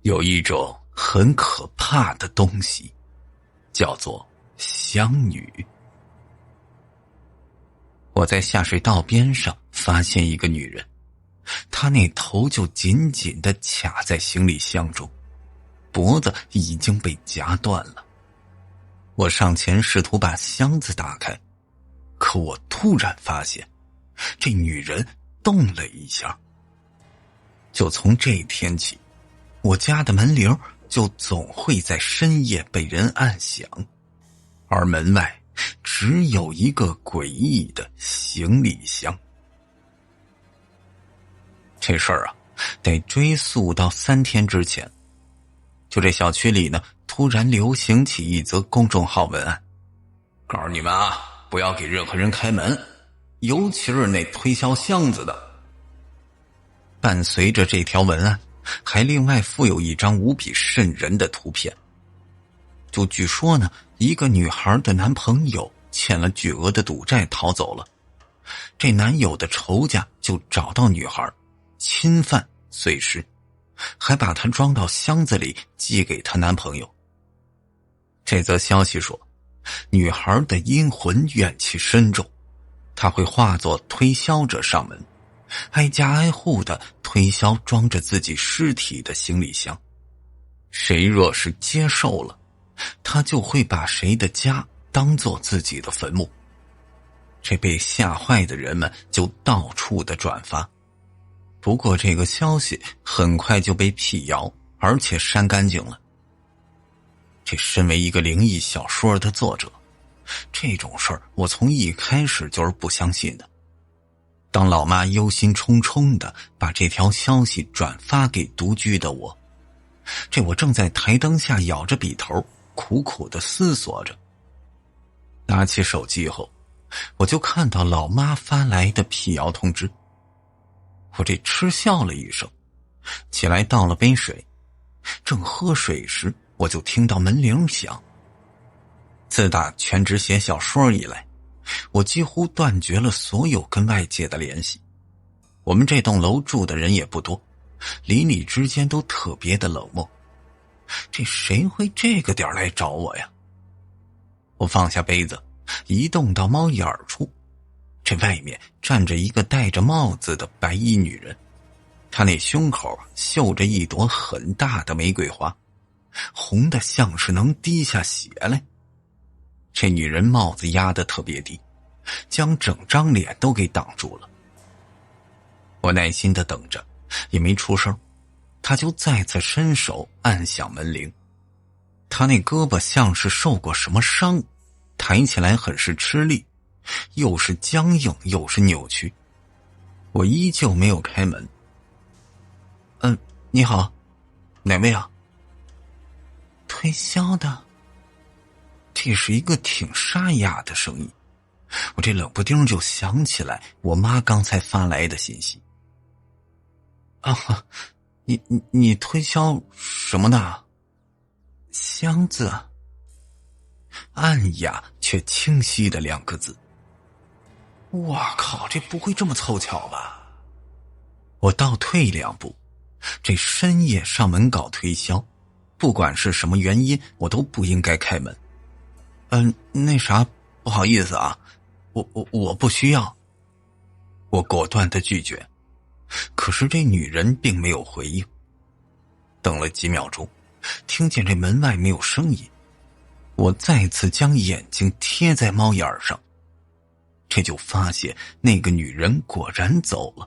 有一种很可怕的东西，叫做香女。我在下水道边上发现一个女人，她那头就紧紧地卡在行李箱中，脖子已经被夹断了。我上前试图把箱子打开，可我突然发现，这女人动了一下。就从这天起，我家的门铃就总会在深夜被人按响，而门外只有一个诡异的行李箱。这事儿啊，得追溯到3天之前。就这小区里呢，突然流行起一则公众号文案，告诉你们啊，不要给任何人开门，尤其是那推销箱子的。伴随着这条文案，还另外附有一张无比瘆人的图片。就据说呢，一个女孩的男朋友欠了巨额的赌债逃走了，这男友的仇家就找到女孩，侵犯碎尸，还把她装到箱子里寄给她男朋友。这则消息说，女孩的阴魂怨气深重，她会化作推销者上门，挨家挨户的推销装着自己尸体的行李箱。谁若是接受了，他就会把谁的家当作自己的坟墓。这被吓坏的人们就到处的转发。不过这个消息很快就被辟谣，而且删干净了。这身为一个灵异小说的作者，这种事儿我从一开始就是不相信的。当老妈忧心忡忡的把这条消息转发给独居的我，我正在台灯下咬着笔头，苦苦的思索着。拿起手机后，我就看到老妈发来的辟谣通知。我这嗤笑了一声，起来倒了杯水，正喝水时，我就听到门铃响。自打全职写小说以来，我几乎断绝了所有跟外界的联系。我们这栋楼住的人也不多，邻里之间都特别的冷漠。这谁会这个点来找我呀？我放下杯子，移动到猫眼处，这外面站着一个戴着帽子的白衣女人，她那胸口绣着一朵很大的玫瑰花，红的像是能滴下血来。这女人帽子压得特别低，将整张脸都给挡住了。我耐心地等着，也没出声，她就再次伸手按响门铃。她那胳膊像是受过什么伤，抬起来很是吃力，又是僵硬又是扭曲。我依旧没有开门。你好，哪位啊？推销的。这是一个挺沙哑的声音，我这冷不丁就想起来我妈刚才发来的信息。你推销什么的？箱子。暗哑却清晰的2个字。哇靠，这不会这么凑巧吧？我倒退2步，这深夜上门搞推销，不管是什么原因，我都不应该开门。那啥，不好意思啊，我不需要。我果断的拒绝。可是这女人并没有回应。等了几秒钟，听见这门外没有声音，我再次将眼睛贴在猫眼上，这就发现那个女人果然走了。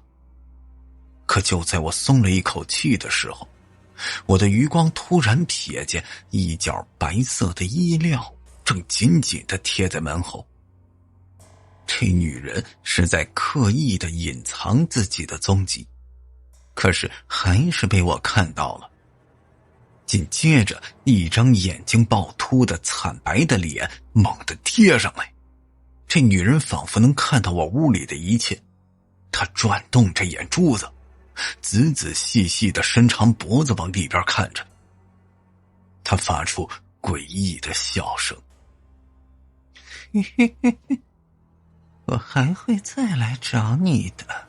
可就在我松了一口气的时候，我的余光突然瞥见一角白色的衣料正紧紧地贴在门后。这女人是在刻意地隐藏自己的踪迹，可是还是被我看到了。紧接着，一张眼睛暴突的惨白的脸猛地贴上来。这女人仿佛能看到我屋里的一切，她转动着眼珠子，仔仔细细地伸长脖子往里边看着。她发出诡异的笑声。我还会再来找你的。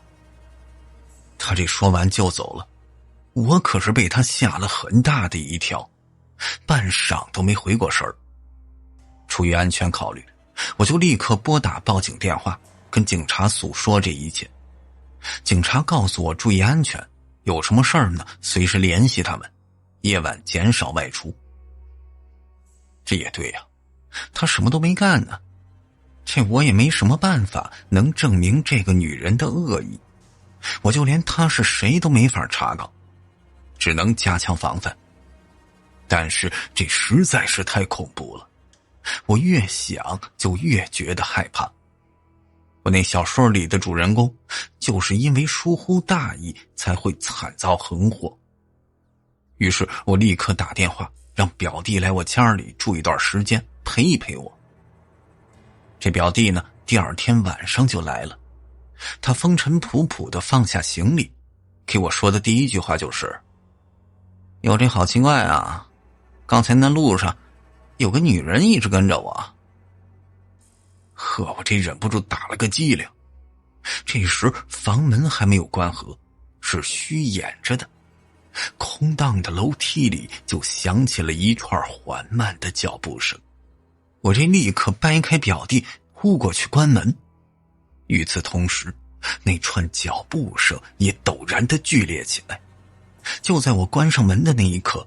他这说完就走了。我可是被他吓了很大的一跳，半晌都没回过神儿。出于安全考虑，我就立刻拨打报警电话，跟警察诉说这一切。警察告诉我注意安全，有什么事儿呢随时联系他们，夜晚减少外出。这也对呀，他什么都没干呢，这我也没什么办法能证明这个女人的恶意，我就连她是谁都没法查到，只能加强防范。但是这实在是太恐怖了，我越想就越觉得害怕。我那小说里的主人公就是因为疏忽大意才会惨遭横祸。于是我立刻打电话让表弟来我家里住一段时间，陪一陪我。这表弟呢，第二天晚上就来了。他风尘仆仆地放下行李，给我说的第一句话就是：“哟，这好奇怪啊，刚才那路上有个女人一直跟着我。”呵，我这忍不住打了个激灵。这时房门还没有关合，是虚掩着的，空荡的楼梯里就响起了一串缓慢的脚步声。我这立刻掰开表弟呼过去关门。与此同时，那串脚步声也陡然的剧烈起来。就在我关上门的那一刻，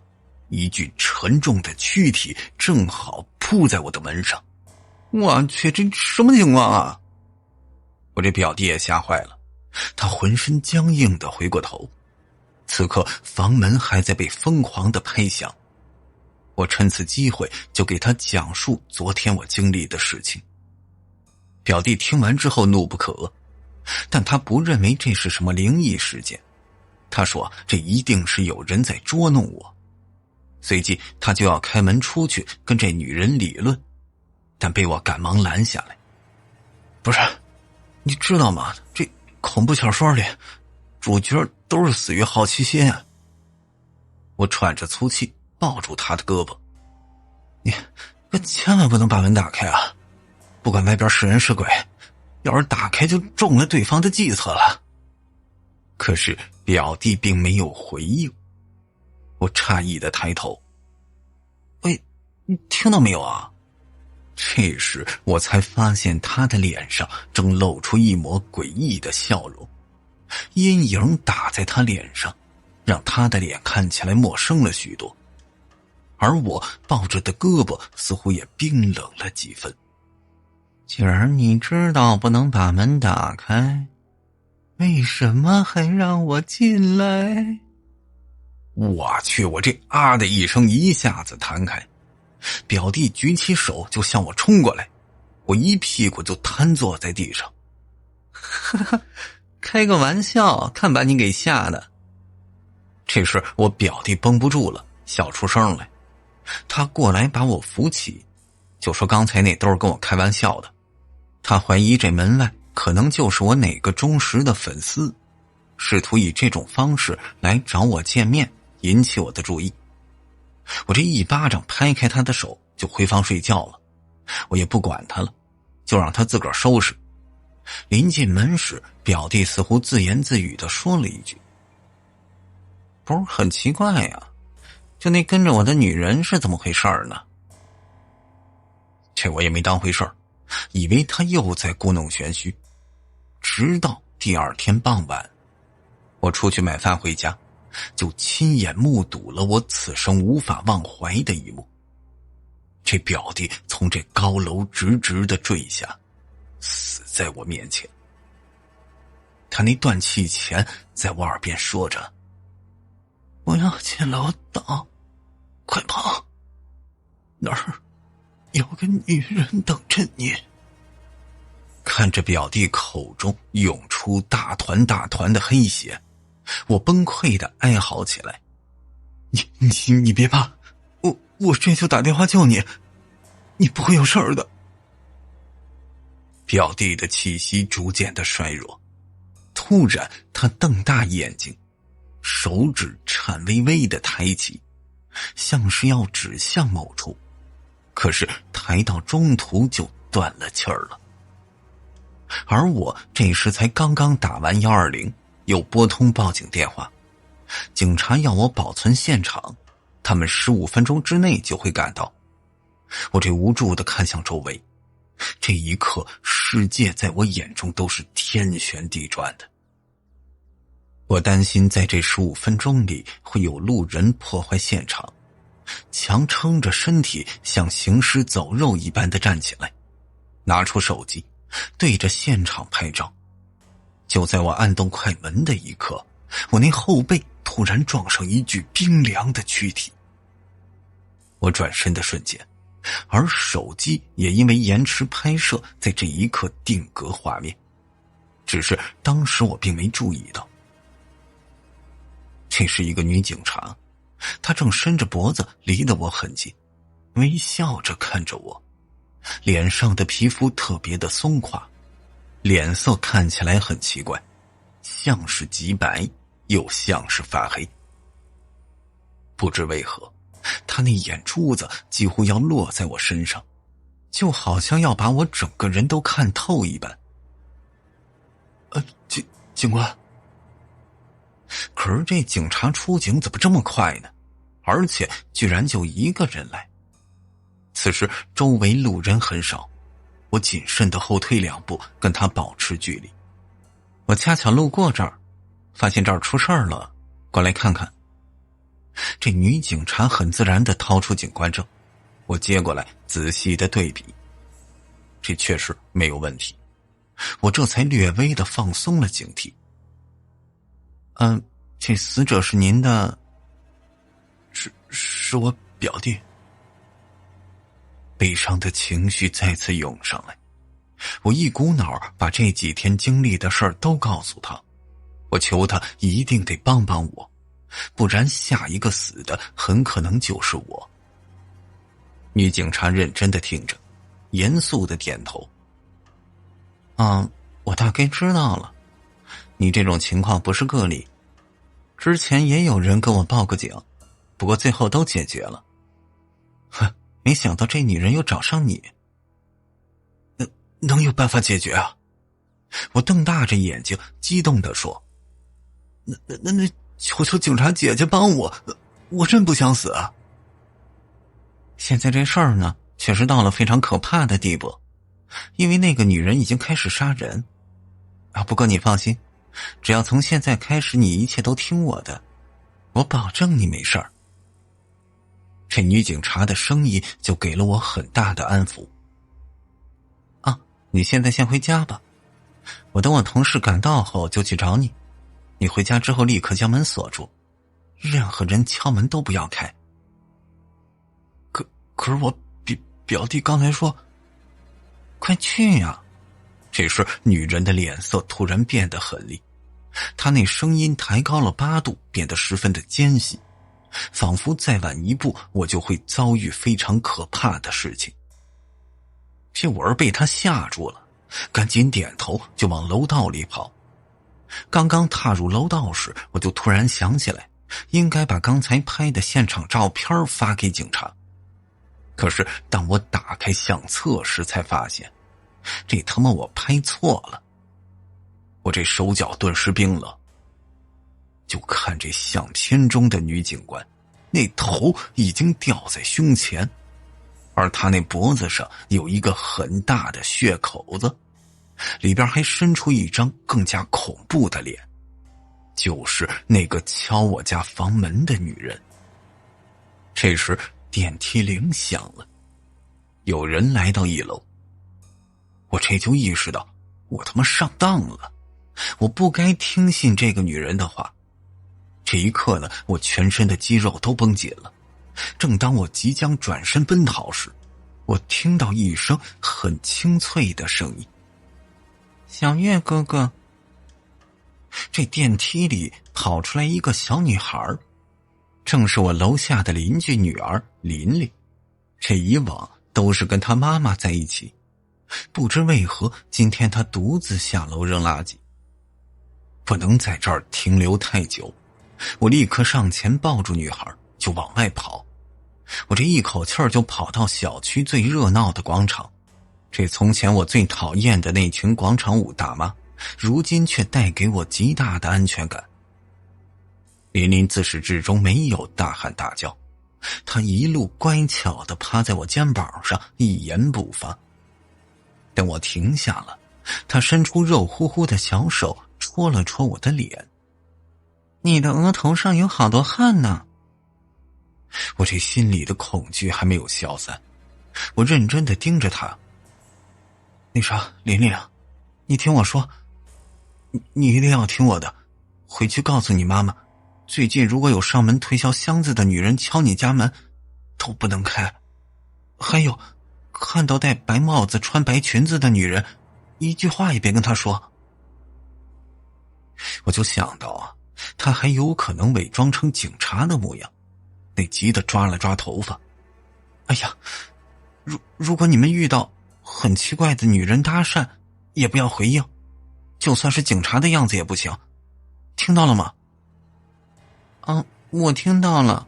一具沉重的躯体正好扑在我的门上。我去，这什么情况啊？我这表弟也吓坏了，他浑身僵硬的回过头。此刻房门还在被疯狂的拍响，我趁此机会就给他讲述昨天我经历的事情。表弟听完之后怒不可遏，但他不认为这是什么灵异事件，他说这一定是有人在捉弄我。随即他就要开门出去跟这女人理论，但被我赶忙拦下来。不是，你知道吗？这恐怖小说里主角都是死于好奇心啊。我喘着粗气抱住他的胳膊。你可千万不能把门打开啊，不管外边是人是鬼，要是打开就中了对方的计策了。可是表弟并没有回应。我诧异的抬头，喂，你听到没有啊？这时我才发现他的脸上正露出一抹诡异的笑容，阴影打在他脸上，让他的脸看起来陌生了许多，而我抱着的胳膊似乎也冰冷了几分。既然你知道不能把门打开，为什么还让我进来？我去，我这啊的一声一下子弹开，表弟举起手就向我冲过来，我一屁股就瘫坐在地上。哈哈，开个玩笑，看把你给吓的。这时我表弟绷不住了，笑出声来。他过来把我扶起，就说刚才那都是跟我开玩笑的。他怀疑这门外可能就是我哪个忠实的粉丝，试图以这种方式来找我见面，引起我的注意。我这一巴掌拍开他的手，就回房睡觉了。我也不管他了，就让他自个儿收拾。临进门时，表弟似乎自言自语地说了一句：“不是很奇怪呀，就那跟着我的女人是怎么回事呢？”这我也没当回事儿，以为他又在故弄玄虚。直到第二天傍晚，我出去买饭回家，就亲眼目睹了我此生无法忘怀的一幕。这表弟从这高楼直直地坠下，死在我面前。他那断气前在我耳边说着：“不要进楼道，快跑，那儿有个女人等着你。”看着表弟口中涌出大团大团的黑血，我崩溃的哀嚎起来：“你别怕，我这就打电话救你，你不会有事儿的。”表弟的气息逐渐的衰弱，突然他瞪大眼睛，手指颤巍巍的抬起，像是要指向某处，可是抬到中途就断了气儿了。而我这时才刚刚打完120，又拨通报警电话，警察要我保存现场，他们15分钟之内就会赶到。我这无助地看向周围，这一刻世界在我眼中都是天旋地转的。我担心在这15分钟里会有路人破坏现场，强撑着身体像行尸走肉一般的站起来，拿出手机对着现场拍照。就在我按动快门的一刻，我那后背突然撞上一具冰凉的躯体。我转身的瞬间，而手机也因为延迟拍摄在这一刻定格画面，只是当时我并没注意到。这是一个女警察，她正伸着脖子离得我很近，微笑着看着我，脸上的皮肤特别的松垮，脸色看起来很奇怪，像是极白又像是发黑。不知为何，她那眼珠子几乎要落在我身上，就好像要把我整个人都看透一般。警官。可是这警察出警怎么这么快呢？而且居然就一个人来。此时周围路人很少，我谨慎地后退2步，跟他保持距离。我恰巧路过这儿，发现这儿出事儿了，过来看看。这女警察很自然地掏出警官证，我接过来仔细地对比，这确实没有问题。我这才略微地放松了警惕。这死者是您的？是我表弟。悲伤的情绪再次涌上来，我一股脑把这几天经历的事儿都告诉他，我求他一定得帮帮我，不然下一个死的很可能就是我。女警察认真地听着，严肃地点头。我大概知道了，你这种情况不是个例，之前也有人跟我报过警，不过最后都解决了。没想到这女人又找上你。能有办法解决啊？我瞪大着眼睛激动地说。那求求警察姐姐帮我，我真不想死啊。现在这事儿呢，确实到了非常可怕的地步，因为那个女人已经开始杀人。不过你放心，只要从现在开始你一切都听我的，我保证你没事儿。这女警察的声音就给了我很大的安抚。你现在先回家吧，我等我同事赶到后就去找你。你回家之后立刻将门锁住，任何人敲门都不要开。可是我表弟刚才说。快去呀！这时女人的脸色突然变得很厉，她那声音抬高了8度，变得十分的尖细，仿佛再晚一步我就会遭遇非常可怕的事情。这我儿被她吓住了，赶紧点头就往楼道里跑。刚刚踏入楼道时，我就突然想起来应该把刚才拍的现场照片发给警察。可是当我打开相册时才发现，这他妈我拍错了。我这手脚顿时冰冷，就看这相片中的女警官，那头已经吊在胸前，而她那脖子上有一个很大的血口子，里边还伸出一张更加恐怖的脸，就是那个敲我家房门的女人。这时电梯铃响了，有人来到1楼。我这就意识到我他妈上当了，我不该听信这个女人的话。这一刻呢，我全身的肌肉都绷紧了。正当我即将转身奔逃时，我听到一声很清脆的声音：小月哥哥。这电梯里跑出来一个小女孩，正是我楼下的邻居女儿琳琳。这以往都是跟她妈妈在一起，不知为何今天她独自下楼扔垃圾。不能在这儿停留太久，我立刻上前抱住女孩就往外跑。我这一口气儿就跑到小区最热闹的广场，这从前我最讨厌的那群广场舞大妈，如今却带给我极大的安全感。琳琳自始至终没有大喊大叫，她一路乖巧地趴在我肩膀上，一言不发。等我停下了，她伸出肉乎乎的小手戳了戳我的脸。你的额头上有好多汗呢。我这心里的恐惧还没有消散，我认真地盯着她。那啥，琳琳啊，你听我说，你一定要听我的，回去告诉你妈妈，最近如果有上门推销箱子的女人敲你家门，都不能开。还有，看到戴白帽子穿白裙子的女人，一句话也别跟她说。我就想到啊，她还有可能伪装成警察的模样，那急得抓了抓头发。哎呀，如果你们遇到很奇怪的女人搭讪，也不要回应，就算是警察的样子也不行，听到了吗？我听到了。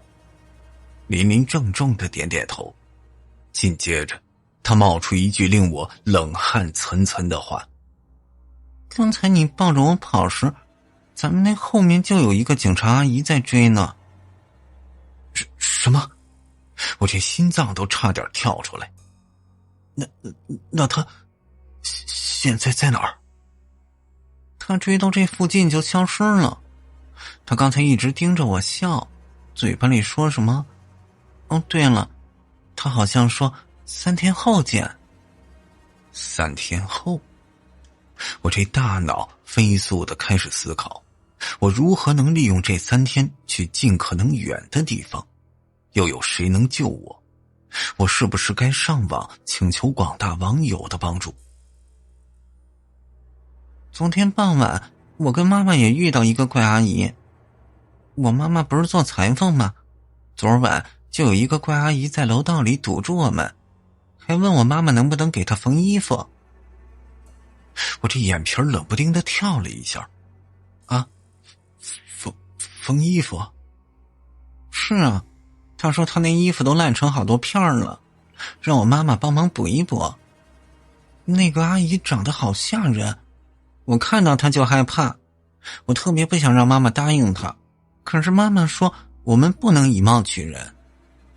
琳琳郑重地点点头，紧接着她冒出一句令我冷汗涔涔的话：刚才你抱着我跑时，咱们那后面就有一个警察阿姨在追呢。什么？我这心脏都差点跳出来。那他现在在哪儿？他追到这附近就消失了。他刚才一直盯着我笑，嘴巴里说什么？哦，对了，他好像说3天后见。3天后？我这大脑飞速地开始思考，我如何能利用这3天去尽可能远的地方？又有谁能救我？我是不是该上网请求广大网友的帮助？昨天傍晚，我跟妈妈也遇到一个怪阿姨。我妈妈不是做裁缝吗？昨晚就有一个怪阿姨在楼道里堵住我们，还问我妈妈能不能给她缝衣服。我这眼皮冷不丁的跳了一下。啊，缝衣服？是啊，她说她那衣服都烂成好多片了，让我妈妈帮忙补一补。那个阿姨长得好吓人，我看到她就害怕，我特别不想让妈妈答应她，可是妈妈说我们不能以貌取人，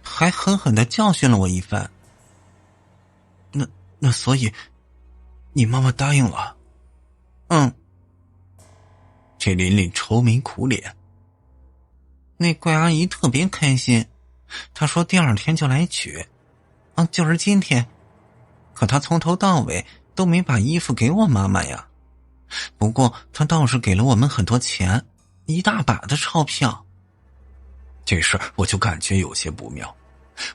还狠狠地教训了我一番。那所以你妈妈答应了？嗯。这琳琳愁眉苦脸。那怪阿姨特别开心，她说第2天就来取，就是今天。可她从头到尾都没把衣服给我妈妈呀。不过她倒是给了我们很多钱，一大把的钞票。这事我就感觉有些不妙，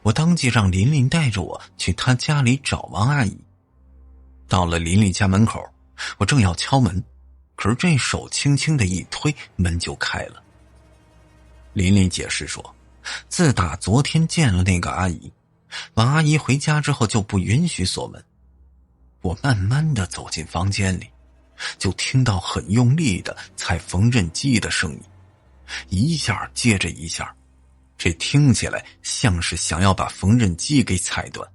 我当即让琳琳带着我去她家里找王阿姨。到了琳琳家门口，我正要敲门，可是这手轻轻的一推，门就开了。琳琳解释说，自打昨天见了那个阿姨，王阿姨回家之后就不允许锁门。我慢慢的走进房间里，就听到很用力的踩缝纫机的声音，一下接着一下，这听起来像是想要把缝纫机给踩断。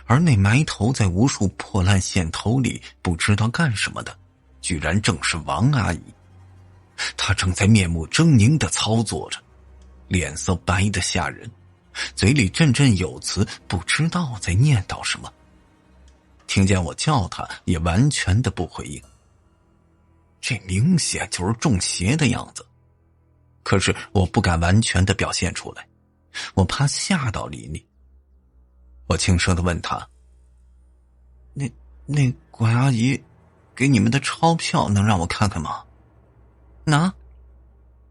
而那埋头在无数破烂线头里不知道干什么的，居然正是王阿姨。她正在面目狰狞地操作着，脸色白得吓人，嘴里振振有词，不知道在念叨什么。听见我叫她，也完全的不回应。这明显就是中邪的样子，可是我不敢完全的表现出来，我怕吓到琳琳。我轻声的问她，那管阿姨给你们的钞票能让我看看吗？拿。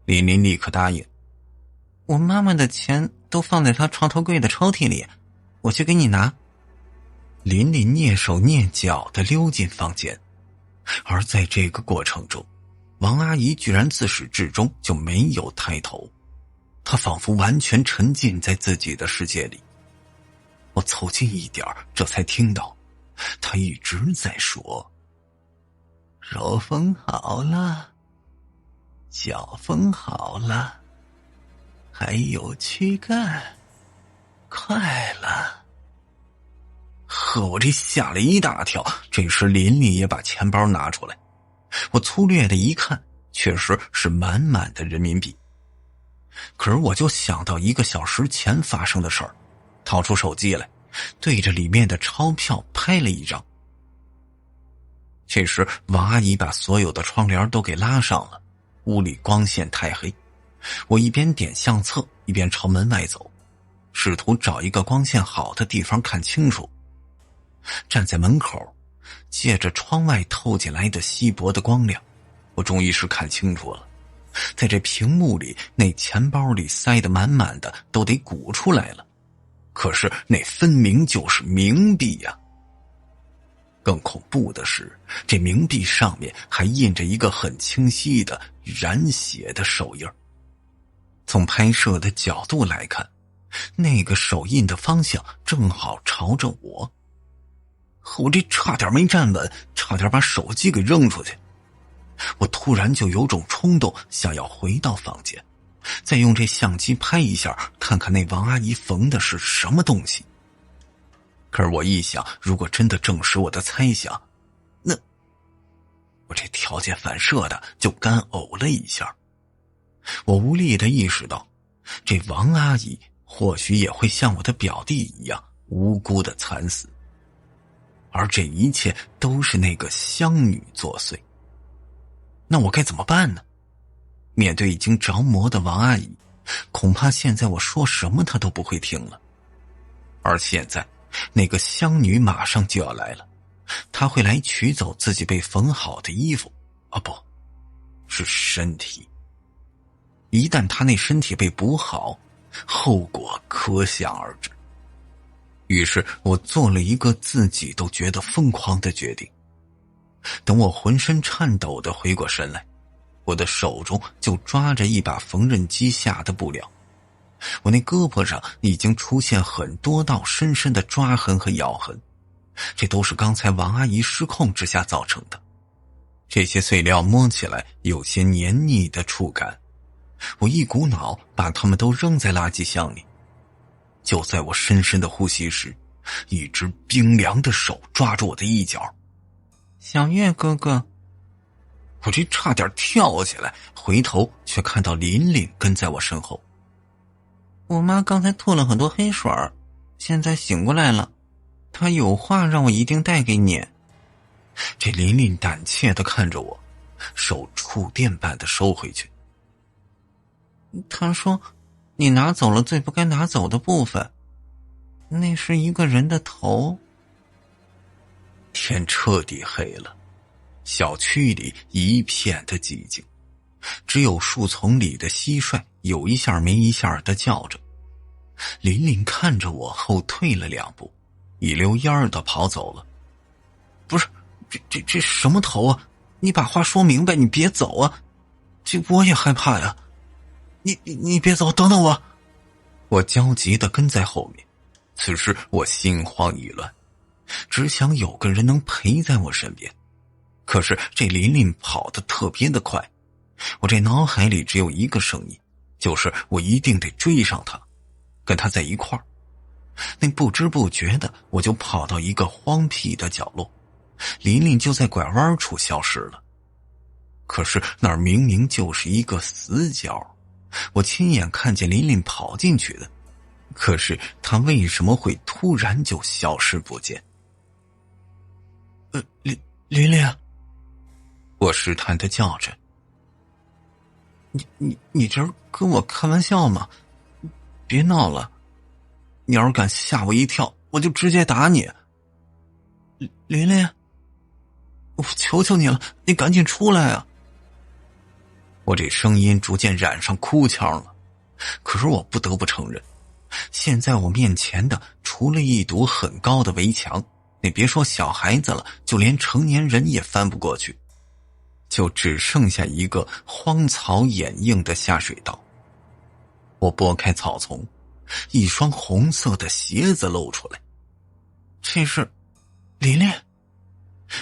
琳琳立刻答应。我妈妈的钱都放在她床头柜的抽屉里，我去给你拿。琳琳蹑手蹑脚地溜进房间，而在这个过程中，王阿姨居然自始至终就没有抬头，她仿佛完全沉浸在自己的世界里。我凑近一点，这才听到她一直在说，手缝好了，脚缝好了，还有躯干，快了。呵，我这吓了一大跳。这时琳琳也把钱包拿出来，我粗略的一看，确实是满满的人民币，可是我就想到1个小时前发生的事儿，掏出手机来，对着里面的钞票拍了一张。这时王阿姨把所有的窗帘都给拉上了，屋里光线太黑，我一边点相册一边朝门外走，试图找一个光线好的地方看清楚。站在门口，借着窗外透进来的稀薄的光亮，我终于是看清楚了，在这屏幕里，那钱包里塞得满满的都得鼓出来了，可是那分明就是冥币呀。更恐怖的是，这冥币上面还印着一个很清晰的染血的手印。从拍摄的角度来看，那个手印的方向正好朝着我。我这差点没站稳，差点把手机给扔出去。我突然就有种冲动，想要回到房间，再用这相机拍一下，看看那王阿姨缝的是什么东西。可是我一想，如果真的证实我的猜想，那我这条件反射的就干呕了一下。我无力地意识到，这王阿姨或许也会像我的表弟一样无辜的惨死，而这一切都是那个乡女作祟。那我该怎么办呢？面对已经着魔的王阿姨，恐怕现在我说什么她都不会听了。而现在那个乡女马上就要来了，她会来取走自己被缝好的衣服，不，是身体。一旦她那身体被补好，后果可想而知。于是我做了一个自己都觉得疯狂的决定。等我浑身颤抖地回过神来，我的手中就抓着一把缝纫机下的布料，我那胳膊上已经出现很多道深深的抓痕和咬痕，这都是刚才王阿姨失控之下造成的。这些碎料摸起来有些黏腻的触感，我一股脑把它们都扔在垃圾箱里。就在我深深的呼吸时，一只冰凉的手抓住我的衣角。小月哥哥，我这差点跳起来，回头却看到琳琳跟在我身后。我妈刚才吐了很多黑水，现在醒过来了，她有话让我一定带给你。这琳琳胆怯地看着我，手触电般的收回去。她说你拿走了最不该拿走的部分，那是一个人的头。天彻底黑了，小区里一片的寂静，只有树丛里的蟋蟀有一下没一下的叫着。琳琳看着我后退了2步，一溜烟儿的跑走了。不是，这什么头啊？你把话说明白，你别走啊！这我也害怕呀！你别走，等等我！我焦急的跟在后面，此时我心慌意乱，只想有个人能陪在我身边。可是这琳琳跑得特别的快，我这脑海里只有一个声音，就是我一定得追上她，跟她在一块儿。那不知不觉的，我就跑到一个荒僻的角落，琳琳就在拐弯处消失了。可是那儿明明就是一个死角，我亲眼看见琳琳跑进去的，可是她为什么会突然就消失不见？琳琳，我试探地叫着。你这跟我开玩笑吗？别闹了，你要是敢吓我一跳，我就直接打你。琳琳，我求求你了，你赶紧出来啊！我这声音逐渐染上哭腔了，可是我不得不承认，现在我面前的除了一堵很高的围墙，你别说小孩子了，就连成年人也翻不过去，就只剩下一个荒草掩映的下水道。我拨开草丛，一双红色的鞋子露出来。这是琳琳，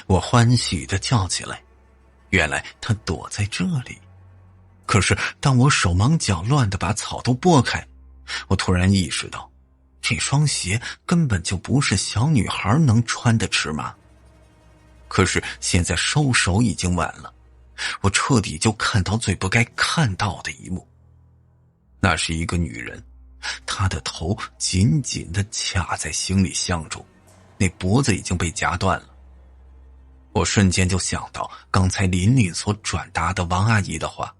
我欢喜地叫起来，原来她躲在这里。可是当我手忙脚乱地把草都拨开，我突然意识到，这双鞋根本就不是小女孩能穿的尺码。可是现在收手已经晚了，我彻底就看到最不该看到的一幕。那是一个女人，她的头紧紧地卡在行李箱中，那脖子已经被夹断了。我瞬间就想到刚才琳琳所转达的王阿姨的话，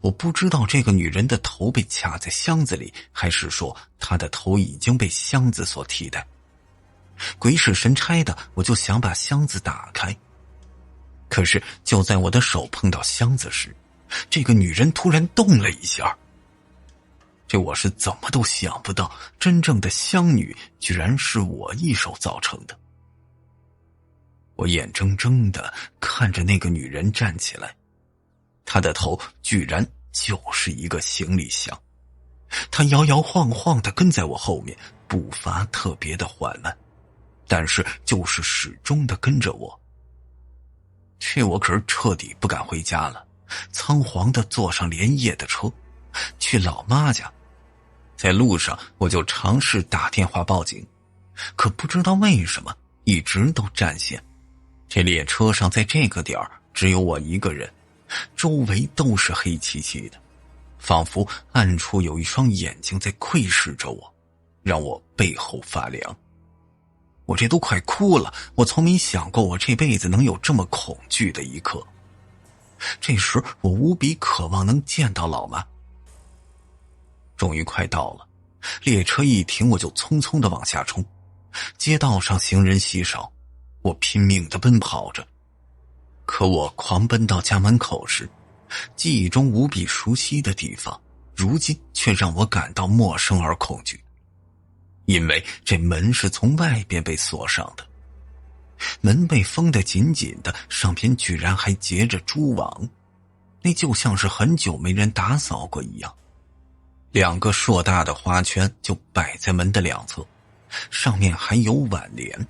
我不知道这个女人的头被卡在箱子里，还是说她的头已经被箱子所替代。鬼使神差的，我就想把箱子打开，可是就在我的手碰到箱子时，这个女人突然动了一下。这我是怎么都想不到，真正的香女居然是我一手造成的。我眼睁睁地看着那个女人站起来，她的头居然就是一个行李箱，她摇摇晃晃地跟在我后面，步伐特别的缓慢，但是就是始终地跟着我。这我可是彻底不敢回家了，仓皇地坐上连夜的车去老妈家。在路上我就尝试打电话报警，可不知道为什么一直都占线。这列车上在这个点儿只有我一个人，周围都是黑漆漆的，仿佛暗处有一双眼睛在窥视着我，让我背后发凉。我这都快哭了，我从没想过我这辈子能有这么恐惧的一刻。这时我无比渴望能见到老妈。终于快到了，列车一停我就匆匆地往下冲。街道上行人稀少，我拼命地奔跑着。可我狂奔到家门口时，记忆中无比熟悉的地方，如今却让我感到陌生而恐惧。因为这门是从外边被锁上的，门被封得紧紧的，上边居然还结着蛛网，那就像是很久没人打扫过一样。2个硕大的花圈就摆在门的两侧，上面还有挽联。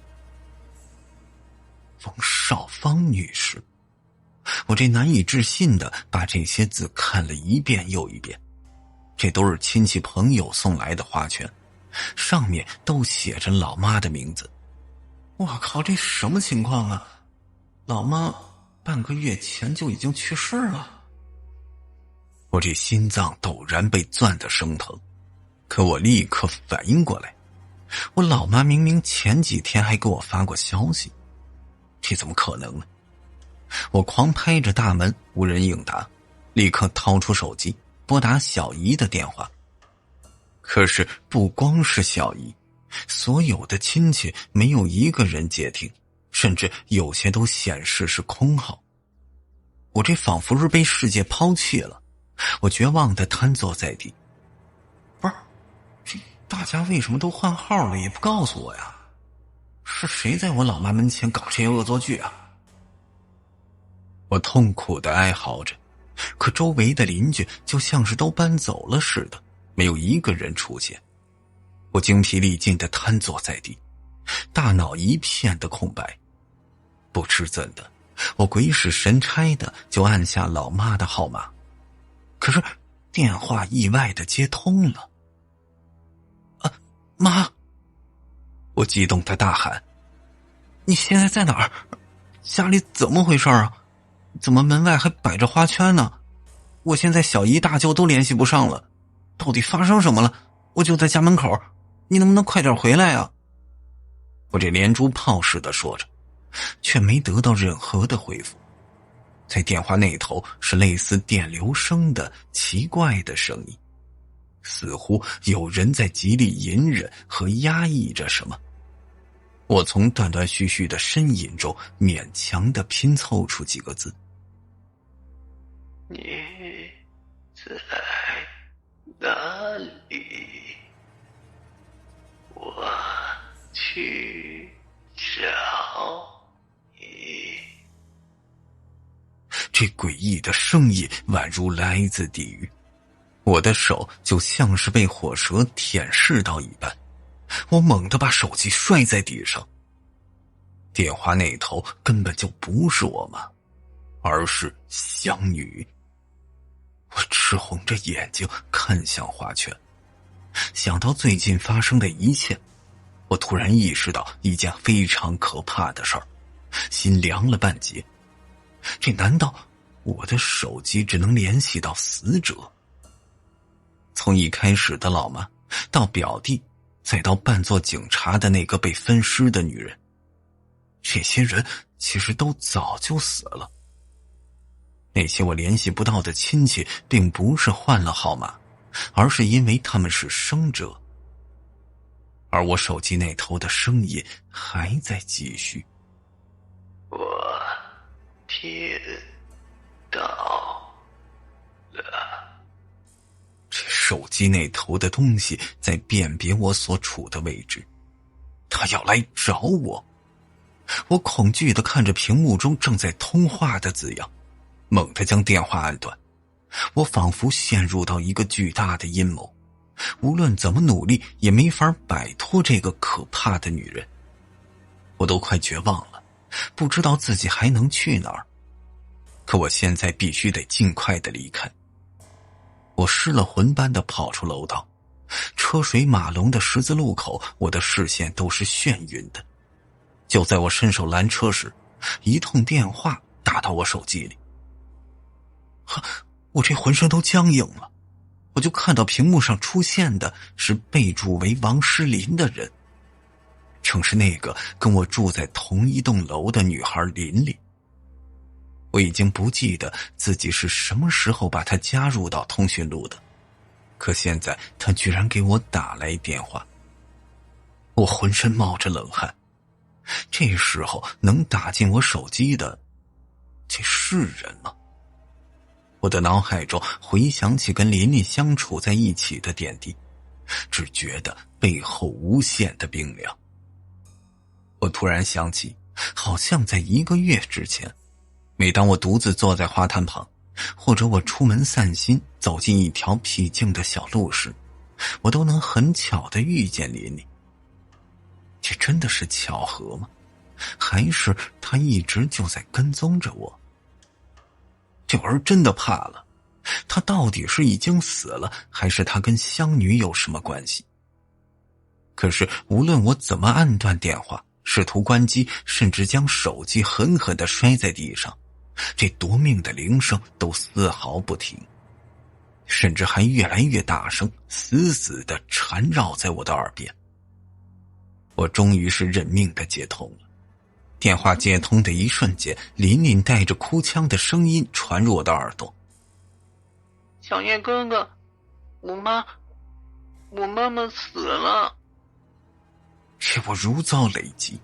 冯绍芳女士。我这难以置信的把这些字看了一遍又一遍，这都是亲戚朋友送来的花圈，上面都写着老妈的名字。我靠，这什么情况啊？老妈半个月前就已经去世了。我这心脏陡然被攥得生疼，可我立刻反应过来，我老妈明明前几天还给我发过消息，这怎么可能呢？我狂拍着大门，无人应答，立刻掏出手机拨打小姨的电话。可是不光是小姨，所有的亲戚没有一个人接听，甚至有些都显示是空号。我这仿佛是被世界抛弃了，我绝望地瘫坐在地。不是，这大家为什么都换号了也不告诉我呀？是谁在我老妈门前搞这些恶作剧啊？我痛苦地哀嚎着，可周围的邻居就像是都搬走了似的，没有一个人出现。我精疲力尽地瘫坐在地，大脑一片的空白。不知怎的，我鬼使神差的就按下老妈的号码，可是电话意外地接通了。妈！我激动地大喊：你现在在哪儿？家里怎么回事啊？怎么门外还摆着花圈呢？我现在小姨大舅都联系不上了，到底发生什么了？我就在家门口，你能不能快点回来啊？我这连珠炮似的说着，却没得到任何的回复。在电话那头是类似电流声的奇怪的声音，似乎有人在极力隐忍和压抑着什么。我从断断续续的呻吟中勉强地拼凑出几个字：你在哪里？我去找你。这诡异的声音宛如来自地狱，我的手就像是被火蛇舔舐到一般，我猛地把手机摔在地上。电话那头根本就不是我妈，而是香女。我赤红着眼睛看向花圈，想到最近发生的一切，我突然意识到一件非常可怕的事儿，心凉了半截。这难道我的手机只能联系到死者？从一开始的老妈，到表弟，再到扮作警察的那个被分尸的女人，这些人其实都早就死了。那些我联系不到的亲戚，并不是换了号码，而是因为他们是生者。而我手机那头的声音还在继续。我听到了。这手机那头的东西在辨别我所处的位置，他要来找我。我恐惧地看着屏幕中正在通话的字样，猛地将电话按断。我仿佛陷入到一个巨大的阴谋，无论怎么努力也没法摆脱这个可怕的女人。我都快绝望了，不知道自己还能去哪儿。可我现在必须得尽快地离开。我失了魂般地跑出楼道，车水马龙的十字路口，我的视线都是眩晕的。就在我伸手拦车时，一通电话打到我手机里。我这浑身都僵硬了，我就看到屏幕上出现的是备注为王诗林的人，正是那个跟我住在同一栋楼的女孩琳琳。我已经不记得自己是什么时候把她加入到通讯录的，可现在她居然给我打来电话。我浑身冒着冷汗，这时候能打进我手机的，这是人吗？我的脑海中回想起跟琳琳相处在一起的点滴，只觉得背后无限的冰凉。我突然想起，好像在1个月之前，每当我独自坐在花坛旁，或者我出门散心走进一条僻静的小路时，我都能很巧地遇见琳琳。这真的是巧合吗？还是她一直就在跟踪着我？这玩意儿真的怕了，他到底是已经死了，还是他跟香女有什么关系？可是无论我怎么按断电话，试图关机，甚至将手机狠狠地摔在地上，这夺命的铃声都丝毫不停，甚至还越来越大声，死死地缠绕在我的耳边。我终于是认命地接通了。电话接通的一瞬间，琳琳带着哭腔的声音传入我的耳朵。小叶哥哥，我妈妈死了。这我如遭雷击。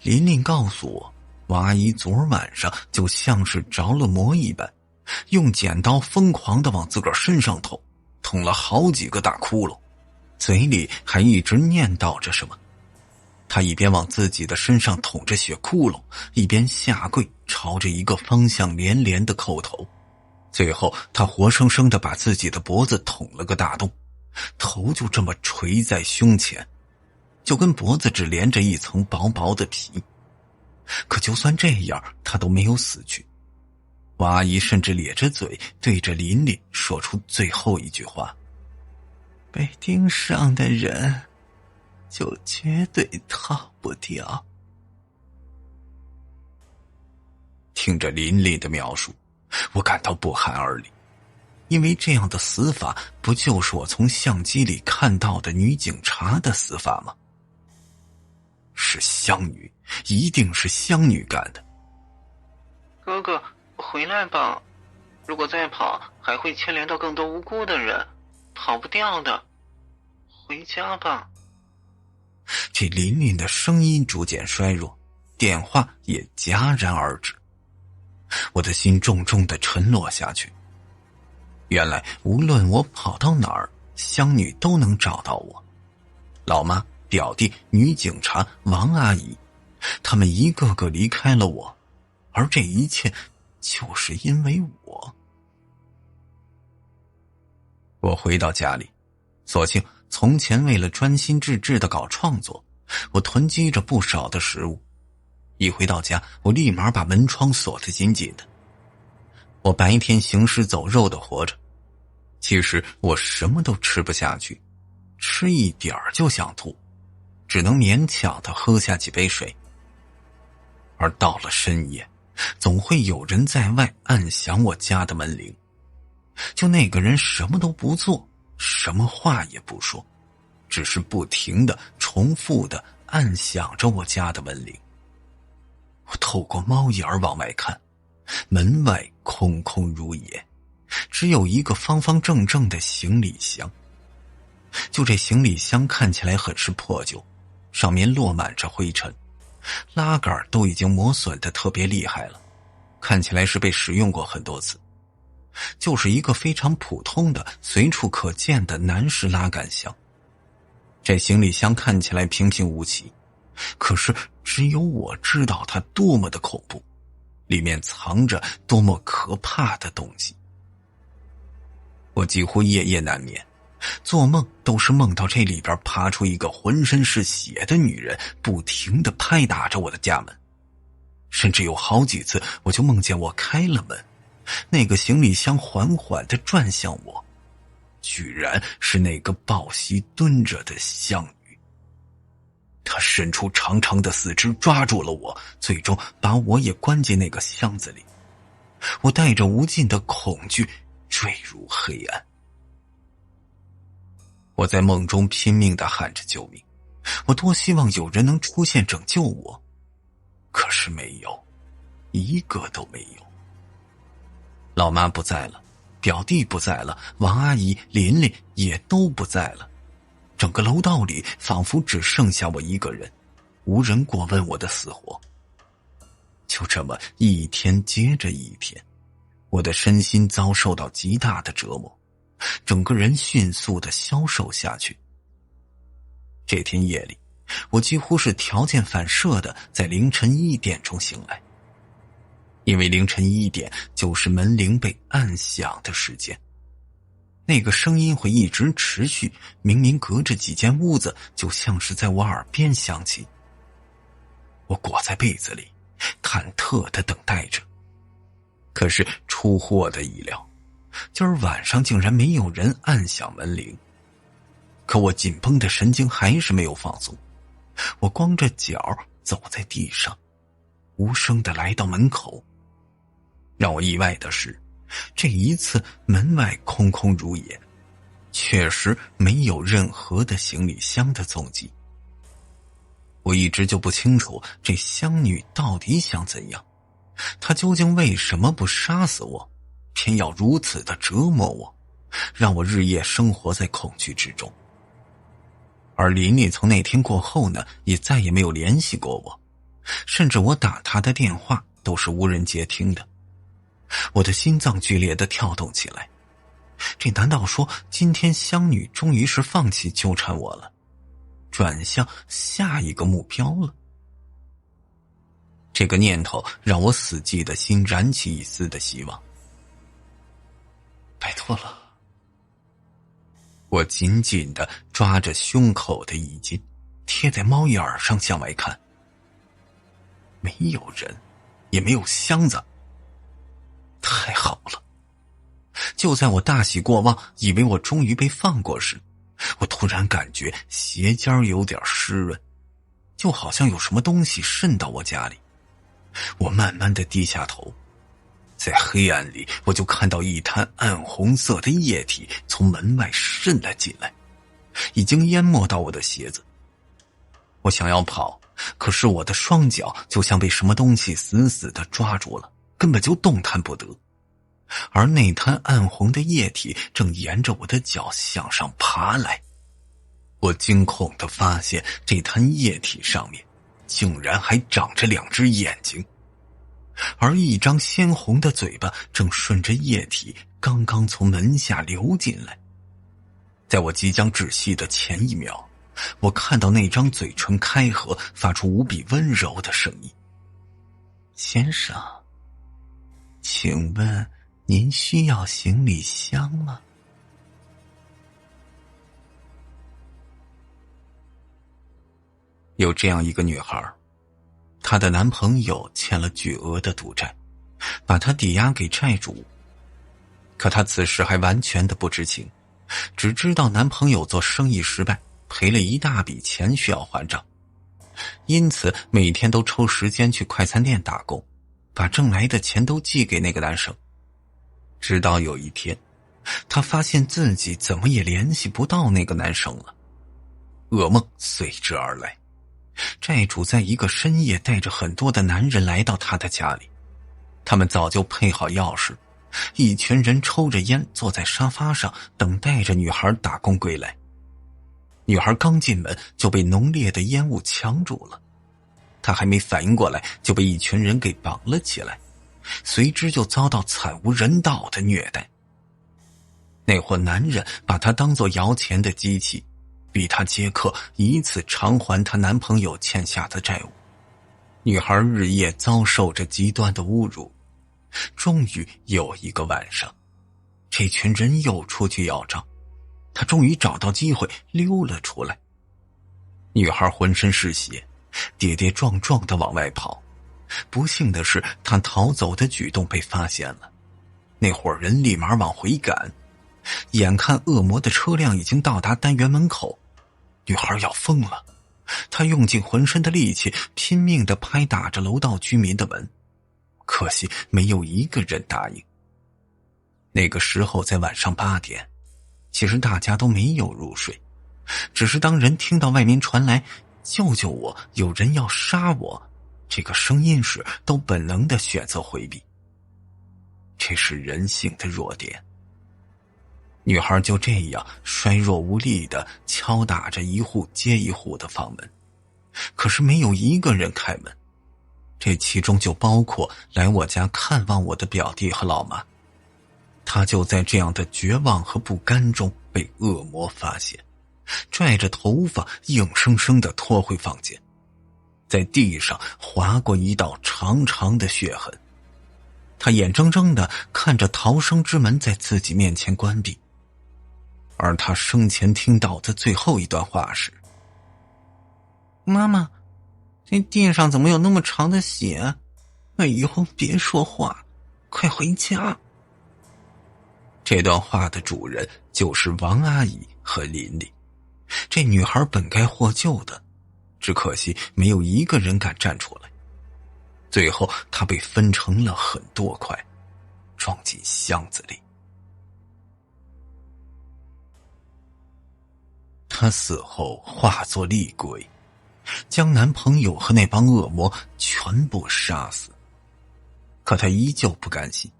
琳琳告诉我，王阿姨昨晚上就像是着了魔一般，用剪刀疯狂地往自个儿身上捅了好几个大窟窿，嘴里还一直念叨着什么。他一边往自己的身上捅着血窟窿，一边下跪朝着一个方向连连的叩头。最后他活生生地把自己的脖子捅了个大洞，头就这么垂在胸前，就跟脖子只连着一层薄薄的皮。可就算这样，他都没有死去。王阿姨甚至咧着嘴对着琳琳说出最后一句话：被盯上的人就绝对逃不掉。听着琳琳的描述，我感到不寒而栗，因为这样的死法不就是我从相机里看到的女警察的死法吗？是香女，一定是香女干的。哥哥，回来吧，如果再跑，还会牵连到更多无辜的人，跑不掉的。回家吧。这琳琳的声音逐渐衰弱，电话也戛然而止。我的心重重地沉落下去。原来无论我跑到哪儿，香女都能找到我。老妈、表弟、女警察、王阿姨，他们一个个离开了我，而这一切就是因为我。我回到家里，所幸从前为了专心致志地搞创作，我囤积着不少的食物。一回到家，我立马把门窗锁得紧紧的。我白天行尸走肉地活着，其实我什么都吃不下去，吃一点儿就想吐，只能勉强地喝下几杯水。而到了深夜，总会有人在外按响我家的门铃。就那个人什么都不做，什么话也不说，只是不停地重复地按响着我家的门铃。我透过猫眼往外看，门外空空如也，只有一个方方正正的行李箱。就这行李箱看起来很是破旧，上面落满着灰尘，拉杆都已经磨损得特别厉害了，看起来是被使用过很多次。就是一个非常普通的随处可见的男士拉杆箱。这行李箱看起来平平无奇，可是只有我知道它多么的恐怖，里面藏着多么可怕的东西。我几乎夜夜难眠，做梦都是梦到这里边爬出一个浑身是血的女人，不停地拍打着我的家门。甚至有好几次我就梦见我开了门，那个行李箱缓缓地转向我，居然是那个抱膝蹲着的香女。她伸出长长的四肢抓住了我，最终把我也关进那个箱子里。我带着无尽的恐惧坠入黑暗。我在梦中拼命地喊着救命，我多希望有人能出现拯救我，可是没有，一个都没有。老妈不在了，表弟不在了，王阿姨、琳琳也都不在了，整个楼道里仿佛只剩下我一个人，无人过问我的死活。就这么一天接着一天，我的身心遭受到极大的折磨，整个人迅速地消瘦下去。这天夜里，我几乎是条件反射地在凌晨1点钟醒来，因为凌晨1点就是门铃被按响的时间，那个声音会一直持续，明明隔着几间屋子，就像是在我耳边响起。我裹在被子里，忐忑地等待着。可是出乎我的意料，今儿晚上竟然没有人按响门铃。可我紧绷的神经还是没有放松，我光着脚走在地上，无声地来到门口。让我意外的是，这一次门外空空如也，确实没有任何的行李箱的踪迹。我一直就不清楚这香女到底想怎样，她究竟为什么不杀死我，偏要如此的折磨我，让我日夜生活在恐惧之中。而琳琳从那天过后呢，也再也没有联系过我，甚至我打她的电话都是无人接听的。我的心脏剧烈地跳动起来，这难道说今天香女终于是放弃纠缠我了，转向下一个目标了？这个念头让我死寂的心燃起一丝的希望。拜托了。我紧紧地抓着胸口的衣襟，贴在猫眼上向外看，没有人，也没有箱子。太好了！就在我大喜过望，以为我终于被放过时，我突然感觉鞋尖有点湿润，就好像有什么东西渗到我家里。我慢慢地低下头，在黑暗里，我就看到一滩暗红色的液体从门外渗了进来，已经淹没到我的鞋子。我想要跑，可是我的双脚就像被什么东西死死地抓住了，根本就动弹不得。而那滩暗红的液体正沿着我的脚向上爬来。我惊恐地发现，这滩液体上面竟然还长着2只眼睛，而一张鲜红的嘴巴正顺着液体刚刚从门下流进来。在我即将窒息的前一秒，我看到那张嘴唇开合，发出无比温柔的声音：先生，请问您需要行李箱吗？有这样一个女孩，她的男朋友欠了巨额的赌债，把她抵押给债主。可她此时还完全的不知情，只知道男朋友做生意失败，赔了一大笔钱需要还账，因此每天都抽时间去快餐店打工，把挣来的钱都寄给那个男生。直到有一天，他发现自己怎么也联系不到那个男生了。噩梦随之而来，债主在一个深夜带着很多的男人来到他的家里，他们早就配好钥匙，一群人抽着烟坐在沙发上，等待着女孩打工归来。女孩刚进门就被浓烈的烟雾呛住了，她还没反应过来就被一群人给绑了起来，随之就遭到惨无人道的虐待。那伙男人把她当作摇钱的机器，逼她接客，以此偿还她男朋友欠下的债务。女孩日夜遭受着极端的侮辱，终于有一个晚上，这群人又出去要账，她终于找到机会溜了出来。女孩浑身是血，跌跌撞撞地往外跑。不幸的是，她逃走的举动被发现了，那伙人立马往回赶。眼看恶魔的车辆已经到达单元门口，女孩要疯了，她用尽浑身的力气，拼命地拍打着楼道居民的门，可惜没有一个人答应。那个时候在晚上8点，其实大家都没有入睡，只是当人听到外面传来“救救我，有人要杀我”这个声音时，都本能地选择回避。这是人性的弱点。女孩就这样衰弱无力地敲打着一户接一户的房门，可是没有一个人开门，这其中就包括来我家看望我的表弟和老妈。她就在这样的绝望和不甘中被恶魔发现，拽着头发硬生生地拖回房间，在地上划过一道长长的血痕。她眼睁睁地看着逃生之门在自己面前关闭，而他生前听到的最后一段话是：“妈妈，这地上怎么有那么长的血？以后别说话，快回家。”这段话的主人就是王阿姨和琳琳。这女孩本该获救的，只可惜没有一个人敢站出来。最后她被分成了很多块，装进箱子里。她死后化作厉鬼，将男朋友和那帮恶魔全部杀死。可她依旧不甘心，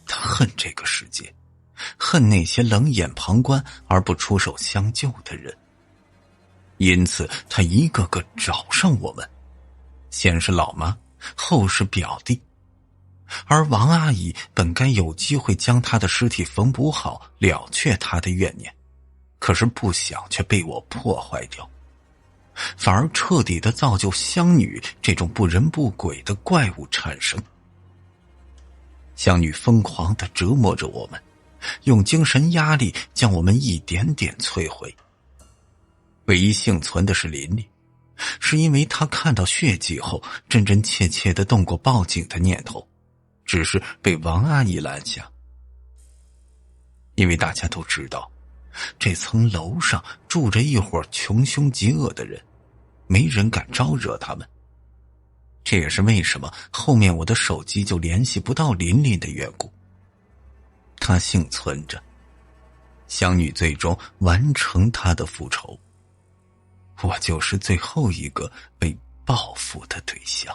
她恨这个世界，恨那些冷眼旁观而不出手相救的人。因此她一个个找上我们，先是老妈，后是表弟。而王阿姨本该有机会将她的尸体缝补好，了却她的怨念，可是不想却被我破坏掉，反而彻底的造就香女这种不人不鬼的怪物产生。香女疯狂地折磨着我们，用精神压力将我们一点点摧毁。唯一幸存的是琳琳，是因为她看到血迹后真真切切地动过报警的念头，只是被王阿姨拦下。因为大家都知道这层楼上住着一伙穷凶极恶的人，没人敢招惹他们。这也是为什么后面我的手机就联系不到琳琳的缘故。她幸存着，香女最终完成她的复仇，我就是最后一个被报复的对象。